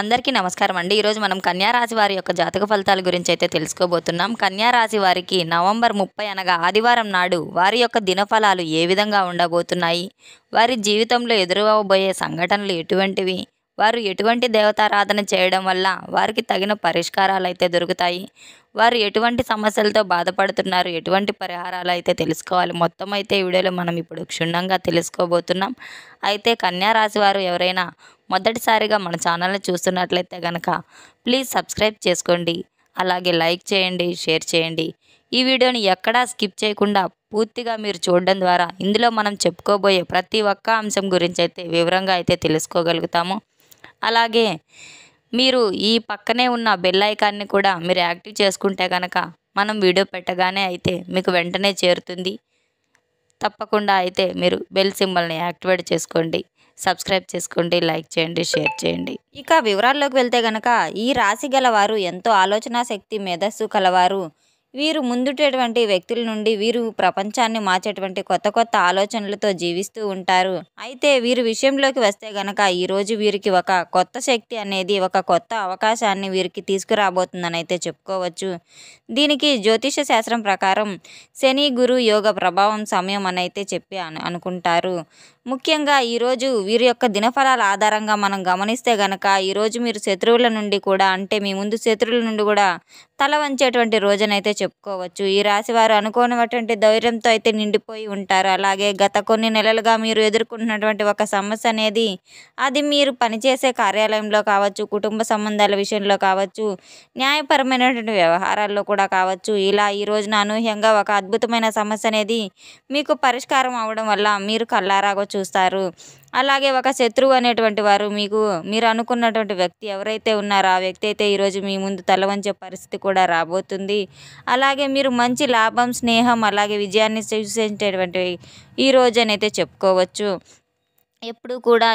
అందరికీ నమస్కారం అండి. ఈరోజు మనం కన్యా రాశి వారి యొక్క జాతక ఫలితాల గురించి అయితే తెలుసుకోబోతున్నాం. కన్యా రాశి వారికి నవంబర్ 30 అనగా ఆదివారం నాడు వారి యొక్క దినఫలాలు ఏ విధంగా ఉండబోతున్నాయి, వారి జీవితంలో ఎదురవబోయే సంఘటనలు ఎటువంటివి, వారు ఎటువంటి దేవతారాధన చేయడం వల్ల వారికి తగిన పరిష్కారాలు అయితే దొరుకుతాయి, వారు ఎటువంటి సమస్యలతో బాధపడుతున్నారు, ఎటువంటి పరిహారాలు అయితే తెలుసుకోవాలి, మొత్తం అయితే ఈ వీడియోలో మనం ఇప్పుడు క్షుణ్ణంగా తెలుసుకోబోతున్నాం. అయితే కన్యా రాశి వారు ఎవరైనా మొదటిసారిగా మన ఛానల్ని చూస్తున్నట్లయితే కనుక ప్లీజ్ సబ్స్క్రైబ్ చేసుకోండి, అలాగే లైక్ చేయండి, షేర్ చేయండి. ఈ వీడియోని ఎక్కడా స్కిప్ చేయకుండా పూర్తిగా మీరు చూడడం ద్వారా ఇందులో మనం చెప్పుకోబోయే ప్రతి ఒక్క అంశం గురించి అయితే వివరంగా అయితే తెలుసుకోగలుగుతాము. అలాగే మీరు ఈ పక్కనే ఉన్న బెల్ ఐకాన్ని కూడా మీరు యాక్టివ్ చేసుకుంటే కనుక మనం వీడియో పెట్టగానే అయితే మీకు వెంటనే చేరుతుంది. తప్పకుండా అయితే మీరు బెల్ సింబల్ని యాక్టివేట్ చేసుకోండి, సబ్స్క్రైబ్ చేసుకోండి, లైక్ చేయండి, షేర్ చేయండి. ఇక వివరాల్లోకి వెళ్తే కనుక ఈ రాశి గలవారు ఎంతో ఆలోచన శక్తి, మేధస్సు కలవారు. వీరు ముందుటటువంటి వ్యక్తుల నుండి వీరు ప్రపంచాన్ని మార్చేటువంటి కొత్త కొత్త ఆలోచనలతో జీవిస్తూ ఉంటారు. అయితే వీరి విషయంలోకి వస్తే గనక ఈరోజు వీరికి ఒక కొత్త శక్తి అనేది, ఒక కొత్త అవకాశాన్ని వీరికి తీసుకురాబోతుందని అయితే చెప్పుకోవచ్చు. దీనికి జ్యోతిష శాస్త్రం ప్రకారం శని గురు యోగ ప్రభావం సమయం అని అయితే చెప్పి అనుకుంటారు. ముఖ్యంగా ఈరోజు వీరి యొక్క దినఫలాల ఆధారంగా మనం గమనిస్తే గనక ఈరోజు మీరు శత్రువుల నుండి కూడా, అంటే మీ ముందు శత్రువుల నుండి కూడా తల వంచేటువంటి రోజునైతే చెప్పుకోవచ్చు. ఈ రాశి వారు అనుకోనటువంటి ధైర్యంతో అయితే నిండిపోయి ఉంటారు. అలాగే గత కొన్ని నెలలుగా మీరు ఎదుర్కొంటున్నటువంటి ఒక సమస్య అనేది, అది మీరు పనిచేసే కార్యాలయంలో కావచ్చు, కుటుంబ సంబంధాల విషయంలో కావచ్చు, న్యాయపరమైనటువంటి వ్యవహారాల్లో కూడా కావచ్చు, ఇలా ఈ రోజున అనూహ్యంగా ఒక అద్భుతమైన సమస్య అనేది మీకు పరిష్కారం అవడం వల్ల మీరు కళ్ళారాగా చూస్తారు. అలాగే ఒక శత్రువు అనేటువంటి వారు మీరు అనుకున్నటువంటి వ్యక్తి ఎవరైతే ఉన్నారో ఆ వ్యక్తి అయితే ఈరోజు మీ ముందు తల వంచే పరిస్థితి కూడా రాబోతుంది. అలాగే మీరు మంచి లాభం, స్నేహం, అలాగే విజయాన్ని సూచించేటువంటి ఈ రోజు అనైతే చెప్పుకోవచ్చు. ఎప్పుడు కూడా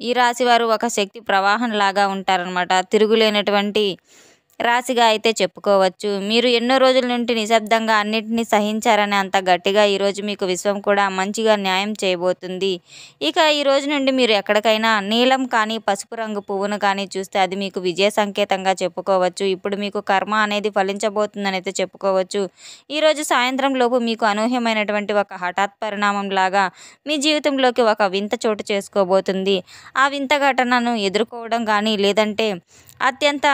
ఈ రాశి వారు ఒక శక్తి ప్రవాహం లాగా ఉంటారనమాట. తిరుగులేనటువంటి రాశిగా అయితే చెప్పుకోవచ్చు. మీరు ఎన్నో రోజుల నుండి నిశ్శబ్దంగా అన్నింటినీ సహించారని అంత గట్టిగా ఈరోజు మీకు విశ్వం కూడా మంచిగా న్యాయం చేయబోతుంది. ఇక ఈ రోజు నుండి మీరు ఎక్కడికైనా నీలం కానీ, పసుపు రంగు పువ్వును కానీ చూస్తే అది మీకు విజయ సంకేతంగా చెప్పుకోవచ్చు. ఇప్పుడు మీకు కర్మ అనేది ఫలించబోతుందని అయితే చెప్పుకోవచ్చు. ఈరోజు సాయంత్రం లోపు మీకు అనూహ్యమైనటువంటి ఒక హఠాత్ పరిణామం లాగా మీ జీవితంలోకి ఒక వింత చోటు చేసుకోబోతుంది. ఆ వింత ఘటనను ఎదుర్కోవడం కానీ, లేదంటే అత్యంత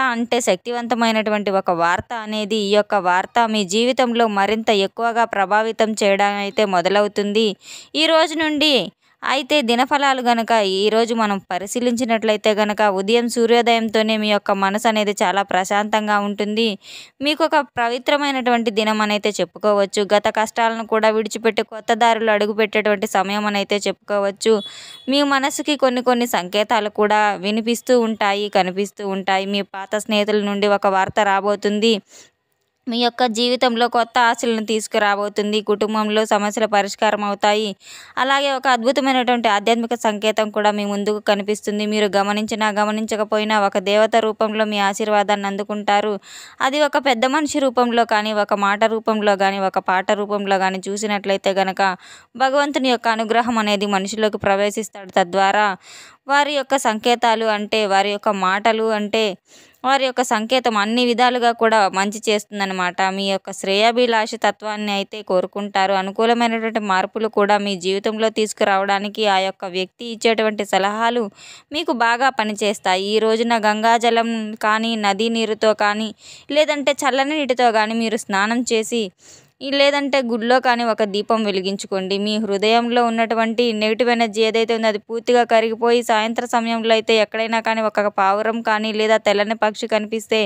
శక్తివంతమైనటువంటి ఒక వార్త అనేది, ఈ యొక్క వార్త మీ జీవితంలో మరింత ఎక్కువగా ప్రభావితం చేయడం అయితే మొదలవుతుంది ఈ రోజు నుండి. అయితే దినఫలాలు గనక ఈరోజు మనం పరిశీలించినట్లయితే గనక ఉదయం సూర్యోదయంతోనే మీ యొక్క మనసు అనేది చాలా ప్రశాంతంగా ఉంటుంది. మీకు ఒక పవిత్రమైనటువంటి దినం అనైతే చెప్పుకోవచ్చు. గత కష్టాలను కూడా విడిచిపెట్టి కొత్త దారిలో అడుగుపెట్టేటువంటి సమయం అనైతే చెప్పుకోవచ్చు. మీ మనసుకి కొన్ని సంకేతాలు కూడా వినిపిస్తూ ఉంటాయి, కనిపిస్తూ ఉంటాయి. మీ పాత స్నేహితుల నుండి ఒక వార్త రాబోతుంది. మీ యొక్క జీవితంలో కొత్త ఆశలను తీసుకురాబోతుంది. కుటుంబంలో సమస్యల పరిష్కారం అవుతాయి. అలాగే ఒక అద్భుతమైనటువంటి ఆధ్యాత్మిక సంకేతం కూడా మీ ముందుకు కనిపిస్తుంది. మీరు గమనించినా గమనించకపోయినా ఒక దేవత రూపంలో మీ ఆశీర్వాదాన్ని అందుకుంటారు. అది ఒక పెద్ద మనిషి రూపంలో కానీ, ఒక మాట రూపంలో కానీ, ఒక పాట రూపంలో కానీ చూసినట్లయితే గనక భగవంతుని యొక్క అనుగ్రహం అనేది మనిషిలోకి ప్రవేశిస్తాడు. తద్వారా వారి యొక్క సంకేతాలు అంటే, వారి యొక్క మాటలు అంటే, వారి యొక్క సంకేతం అన్ని విధాలుగా కూడా మంచి చేస్తుందన్నమాట. మీ యొక్క శ్రేయాభిలాషి తత్వాన్ని అయితే కోరుకుంటారు. అనుకూలమైనటువంటి మార్పులు కూడా మీ జీవితంలో తీసుకురావడానికి ఆ యొక్క వ్యక్తి ఇచ్చేటువంటి సలహాలు మీకు బాగా పనిచేస్తాయి. ఈ రోజున గంగాజలం కానీ, నదీ నీరుతో కానీ, లేదంటే చల్లని నీటితో కానీ మీరు స్నానం చేసి, లేదంటే గుడిలో కానీ ఒక దీపం వెలిగించుకోండి. మీ హృదయంలో ఉన్నటువంటి నెగిటివ్ ఎనర్జీ ఏదైతే ఉందో అది పూర్తిగా కరిగిపోయి, సాయంత్రం సమయంలో అయితే ఎక్కడైనా కానీ ఒక పావురం కానీ, లేదా తెల్లని పక్షి కనిపిస్తే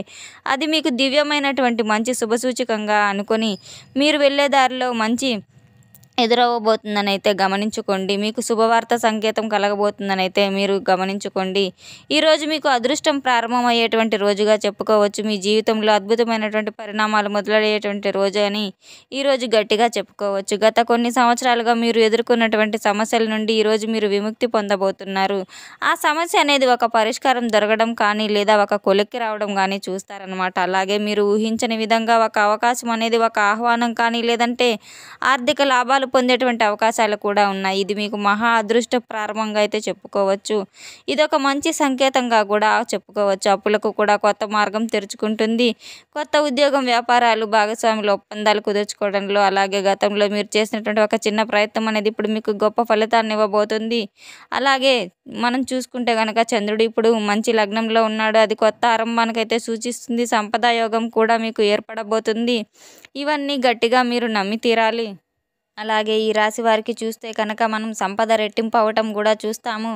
అది మీకు దివ్యమైనటువంటి మంచి శుభసూచకంగా అనుకొని మీరు వెళ్ళే దారిలో మంచి ఎదురవ్వబోతుందని అయితే గమనించుకోండి. మీకు శుభవార్త సంకేతం కలగబోతుందని అయితే మీరు గమనించుకోండి. ఈరోజు మీకు అదృష్టం ప్రారంభమయ్యేటువంటి రోజుగా చెప్పుకోవచ్చు. మీ జీవితంలో అద్భుతమైనటువంటి పరిణామాలు మొదలయ్యేటువంటి రోజు అని ఈరోజు గట్టిగా చెప్పుకోవచ్చు. గత కొన్ని సంవత్సరాలుగా మీరు ఎదుర్కొన్నటువంటి సమస్యల నుండి ఈరోజు మీరు విముక్తి పొందబోతున్నారు. ఆ సమస్య అనేది ఒక పరిష్కారం దొరకడం కానీ, లేదా ఒక కొలిక్కి రావడం కానీ చూస్తారనమాట. అలాగే మీరు ఊహించని విధంగా ఒక అవకాశం అనేది, ఒక ఆహ్వానం కానీ, లేదంటే ఆర్థిక లాభాలు పొందేటువంటి అవకాశాలు కూడా ఉన్నాయి. ఇది మీకు మహా అదృష్ట ప్రారంభంగా అయితే చెప్పుకోవచ్చు. ఇదొక మంచి సంకేతంగా కూడా చెప్పుకోవచ్చు. అప్పులకు కూడా కొత్త మార్గం తెరుచుకుంటుంది. కొత్త ఉద్యోగం, వ్యాపారాలు, భాగస్వాముల ఒప్పందాలు కుదుర్చుకోవడంలో, అలాగే గతంలో మీరు చేసినటువంటి ఒక చిన్న ప్రయత్నం అనేది ఇప్పుడు మీకు గొప్ప ఫలితాన్ని ఇవ్వబోతుంది. అలాగే మనం చూసుకుంటే గనక చంద్రుడు ఇప్పుడు మంచి లగ్నంలో ఉన్నాడు. అది కొత్త ఆరంభానికైతే సూచిస్తుంది. సంపద యోగం కూడా మీకు ఏర్పడబోతుంది. ఇవన్నీ గట్టిగా మీరు నమ్మి తీరాలి. అలాగే ఈ రాశి వారికి చూస్తే కనుక మనం సంపద రెట్టింపు అవ్వటం కూడా చూస్తాము.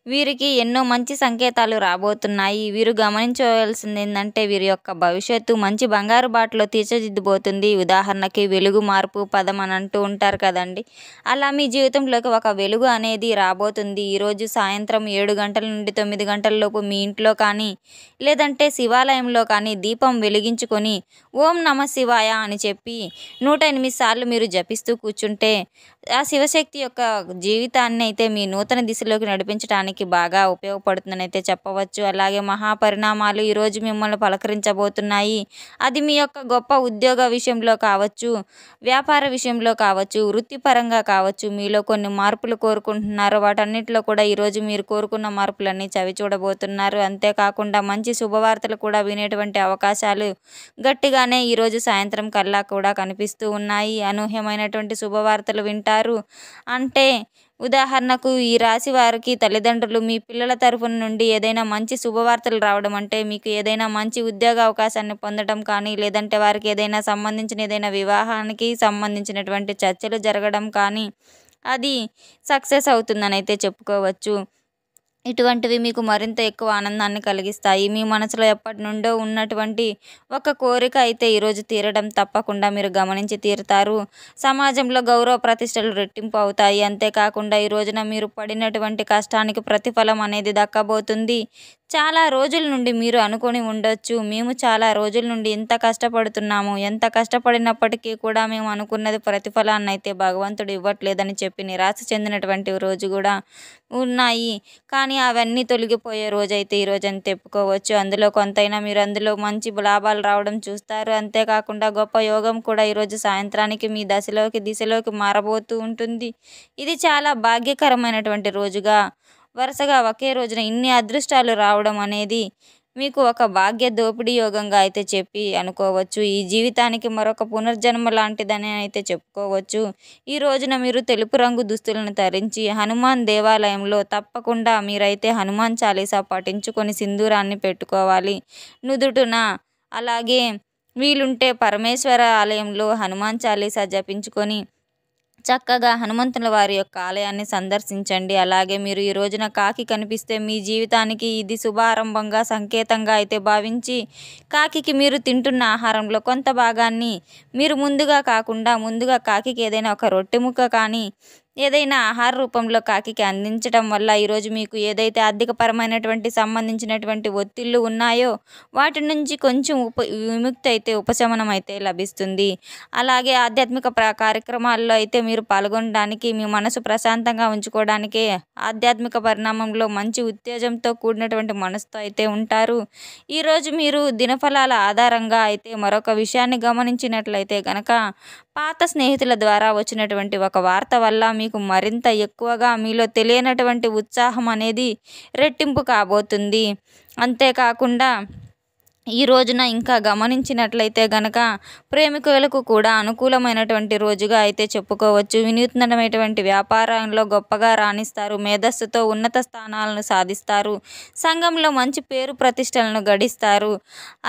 వీరికి ఎన్నో మంచి సంకేతాలు రాబోతున్నాయి. వీరు గమనించవలసింది ఏంటంటే వీరి యొక్క భవిష్యత్తు మంచి బంగారు బాటలో తీర్చిదిద్దబోతుంది. ఉదాహరణకి వెలుగు మార్పు పదం అని అంటూ ఉంటారు కదండి. అలా మీ జీవితంలోకి ఒక వెలుగు అనేది రాబోతుంది. ఈరోజు సాయంత్రం 7 గంటల నుండి 9 గంటల లోపు మీ ఇంట్లో కానీ లేదంటే శివాలయంలో కానీ దీపం వెలిగించుకొని ఓం నమ శివాయ అని చెప్పి 108 సార్లు మీరు జపిస్తూ కూర్చుంటే ఆ శివశక్తి యొక్క జీవితాన్ని అయితే మీ నూతన దిశలోకి నడిపించడానికి బాగా ఉపయోగపడుతుందని అయితే చెప్పవచ్చు. అలాగే మహాపరిణామాలు ఈరోజు మిమ్మల్ని పలకరించబోతున్నాయి. అది మీ యొక్క గొప్ప ఉద్యోగ విషయంలో కావచ్చు, వ్యాపార విషయంలో కావచ్చు, వృత్తిపరంగా కావచ్చు. మీలో కొన్ని మార్పులు కోరుకుంటున్నారు. వాటన్నిటిలో కూడా ఈరోజు మీరు కోరుకున్న మార్పులన్నీ చవి చూడబోతున్నారు. అంతేకాకుండా మంచి శుభవార్తలు కూడా వినేటువంటి అవకాశాలు గట్టిగానే ఈరోజు సాయంత్రం కల్లా కూడా కనిపిస్తూ ఉన్నాయి. అనూహ్యమైనటువంటి శుభవార్తలు వింటారు. అంటే ఉదాహరణకు ఈ రాశి వారికి తల్లిదండ్రులు మీ పిల్లల తరఫున నుండి ఏదైనా మంచి శుభవార్తలు రావడం అంటే మీకు ఏదైనా మంచి ఉద్యోగ అవకాశాన్ని పొందడం కానీ లేదంటే వారికి ఏదైనా వివాహానికి సంబంధించినటువంటి చర్చలు జరగడం కానీ అది సక్సెస్ అవుతుందని అయితే చెప్పుకోవచ్చు. ఇటువంటివి మీకు మరింత ఎక్కువ ఆనందాన్ని కలిగిస్తాయి. మీ మనసులో ఎప్పటి నుండో ఉన్నటువంటి ఒక కోరిక అయితే ఈరోజు తీరడం తప్పకుండా మీరు గమనించి తీరుతారు. సమాజంలో గౌరవ ప్రతిష్టలు రెట్టింపు అవుతాయి. అంతేకాకుండా ఈ రోజున మీరు పడినటువంటి కష్టానికి ప్రతిఫలం అనేది దక్కబోతుంది. చాలా రోజుల నుండి మీరు అనుకొని ఉండొచ్చు, మేము చాలా రోజుల నుండి ఇంత కష్టపడుతున్నాము, ఎంత కష్టపడినప్పటికీ కూడా మేము అనుకున్నది ప్రతిఫలాన్ని అయితే భగవంతుడు ఇవ్వట్లేదని చెప్పి నిరాశ చెందినటువంటి రోజు కూడా ఉన్నాయి. కానీ అవన్నీ తొలగిపోయే రోజైతే ఈరోజు అని చెప్పుకోవచ్చు. అందులో కొంతైనా మీరు అందులో మంచి లాభాలు రావడం చూస్తారు. అంతేకాకుండా గొప్ప యోగం కూడా ఈరోజు సాయంత్రానికి మీ దిశలోకి మారబోతూ ఉంటుంది. ఇది చాలా భాగ్యకరమైనటువంటి రోజుగా వరుసగా ఒకే రోజున ఇన్ని అదృష్టాలు రావడం అనేది మీకు ఒక భాగ్య దోపిడీ యోగంగా అయితే చెప్పి అనుకోవచ్చు. ఈ జీవితానికి మరొక పునర్జన్మ లాంటిదని అయితే చెప్పుకోవచ్చు. ఈ రోజున మీరు తెలుపు రంగు దుస్తులను ధరించి హనుమాన్ దేవాలయంలో తప్పకుండా మీరైతే హనుమాన్ చాలీసా పఠించుకొని సింధూరాన్ని పెట్టుకోవాలి నుదుటున. అలాగే వీలుంటే పరమేశ్వర ఆలయంలో హనుమాన్ చాలీసా జపించుకొని చక్కగా హనుమంతుల వారి యొక్క ఆలయాన్ని సందర్శించండి. అలాగే మీరు ఈ రోజున కాకి కనిపిస్తే మీ జీవితానికి ఇది శుభారంభంగా సంకేతంగా అయితే భావించి కాకికి మీరు తింటున్న ఆహారంలో కొంత భాగాన్ని మీరు ముందుగా కాకికి ఏదైనా ఒక రొట్టె ముక్క కానీ ఏదైనా ఆహార రూపంలో కాకికి అందించడం వల్ల ఈరోజు మీకు ఏదైతే ఆర్థికపరమైనటువంటి సంబంధించినటువంటి ఒత్తిళ్ళు ఉన్నాయో వాటి నుంచి కొంచెం విముక్తి అయితే ఉపశమనం అయితే లభిస్తుంది. అలాగే ఆధ్యాత్మిక కార్యక్రమాల్లో అయితే మీరు పాల్గొనడానికి మీ మనసు ప్రశాంతంగా ఉంచుకోవడానికి ఆధ్యాత్మిక పరిణామంలో మంచి ఉత్తేజంతో కూడినటువంటి మనసుతో అయితే ఉంటారు. ఈరోజు మీరు దినఫలాల ఆధారంగా అయితే మరొక విషయాన్ని గమనించినట్లయితే కనుక పాత స్నేహితుల ద్వారా వచ్చినటువంటి ఒక వార్త వల్ల మీకు మరింత ఎక్కువగా మీలో తెలియనటువంటి ఉత్సాహం అనేది రెట్టింపు కాబోతుంది. అంతేకాకుండా ఈ రోజున ఇంకా గమనించినట్లయితే గనక ప్రేమికులకు కూడా అనుకూలమైనటువంటి రోజుగా అయితే చెప్పుకోవచ్చు. వినూత్నమైనటువంటి వ్యాపారంలో గొప్పగా రాణిస్తారు. మేధస్సుతో ఉన్నత స్థానాలను సాధిస్తారు. సంఘంలో మంచి పేరు ప్రతిష్టలను గడిస్తారు.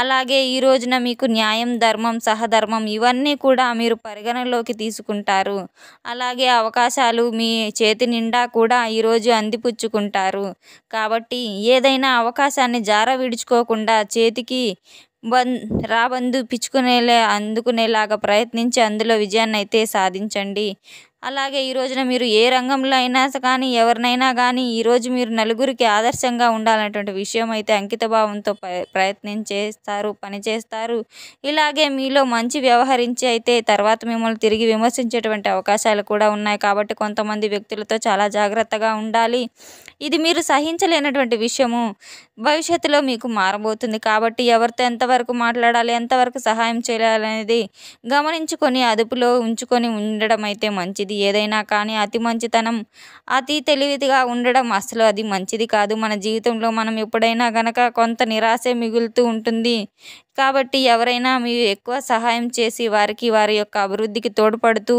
అలాగే ఈ రోజున మీకు న్యాయం, ధర్మం, సహధర్మం ఇవన్నీ కూడా మీరు పరిగణలోకి తీసుకుంటారు. అలాగే అవకాశాలు మీ చేతి నిండా కూడా ఈరోజు అందిపుచ్చుకుంటారు. కాబట్టి ఏదైనా అవకాశాన్ని జార విడుచుకోకుండా చేతికి రాబందు అందుకునేలాగా ప్రయత్నించి అందులో విజయాన్ని అయితే సాధించండి. అలాగే ఈ రోజున మీరు ఏ రంగంలో అయినా కానీ ఎవరినైనా కానీ ఈరోజు మీరు నలుగురికి ఆదర్శంగా ఉండాలనేటువంటి విషయం అయితే అంకితభావంతో ప్రయత్నం చేస్తారు, పనిచేస్తారు. ఇలాగే మీలో మంచి వ్యవహరించి అయితే తర్వాత మిమ్మల్ని తిరిగి విమర్శించేటువంటి అవకాశాలు కూడా ఉన్నాయి. కాబట్టి కొంతమంది వ్యక్తులతో చాలా జాగ్రత్తగా ఉండాలి. ఇది మీరు సహించలేనటువంటి విషయము భవిష్యత్తులో మీకు మారబోతుంది. కాబట్టి ఎవరితో ఎంతవరకు మాట్లాడాలి, ఎంతవరకు సహాయం చేయాలనేది గమనించుకొని అదుపులో ఉంచుకొని ఉండడం అయితే మంచిది. ఏది ఏదైనా కానీ అతి మంచితనం, అతి తెలివిగా ఉండడం అసలు అది మంచిది కాదు. మన జీవితంలో మనం ఎప్పుడైనా గనక కొంత నిరాశే మిగులుతూ ఉంటుంది. కాబట్టి ఎవరైనా మీరు ఎక్కువ సహాయం చేసి వారికి వారి యొక్క అభివృద్ధికి తోడ్పడుతూ,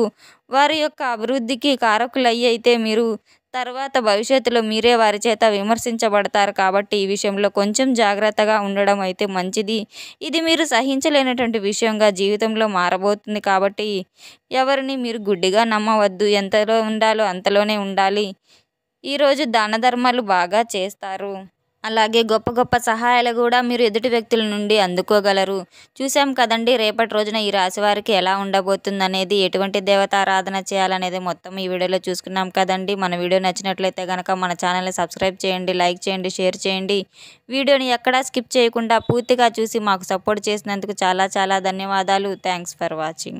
వారి యొక్క అభివృద్ధికి కారకులయ్యైతే మీరు తర్వాత భవిష్యత్తులో మీరే వారి చేత విమర్శించబడతారు. కాబట్టి ఈ విషయంలో కొంచెం జాగ్రత్తగా ఉండడం అయితే మంచిది. ఇది మీరు సహించలేనటువంటి విషయంగా జీవితంలో మారబోతుంది. కాబట్టి ఎవరిని మీరు గుడ్డిగా నమ్మవద్దు. ఎంతలో ఉండాలో అంతలోనే ఉండాలి. ఈరోజు దాన ధర్మాలు బాగా చేస్తారు. అలాగే గొప్ప గొప్ప సహాయాలు కూడా మీరు ఎదుటి వ్యక్తుల నుండి అందుకోగలరు. చూసాం కదండి రేపటి రోజున ఈ రాశి వారికి ఎలా ఉండబోతుందనేది, ఎటువంటి దేవతారాధన చేయాలనేది మొత్తం ఈ వీడియోలో చూసుకున్నాం కదండి. మన వీడియో నచ్చినట్లయితే కనుక మన ఛానల్ని సబ్స్క్రైబ్ చేయండి, లైక్ చేయండి, షేర్ చేయండి. వీడియోని ఎక్కడా స్కిప్ చేయకుండా పూర్తిగా చూసి మాకు సపోర్ట్ చేసినందుకు చాలా చాలా ధన్యవాదాలు. Thanks for watching.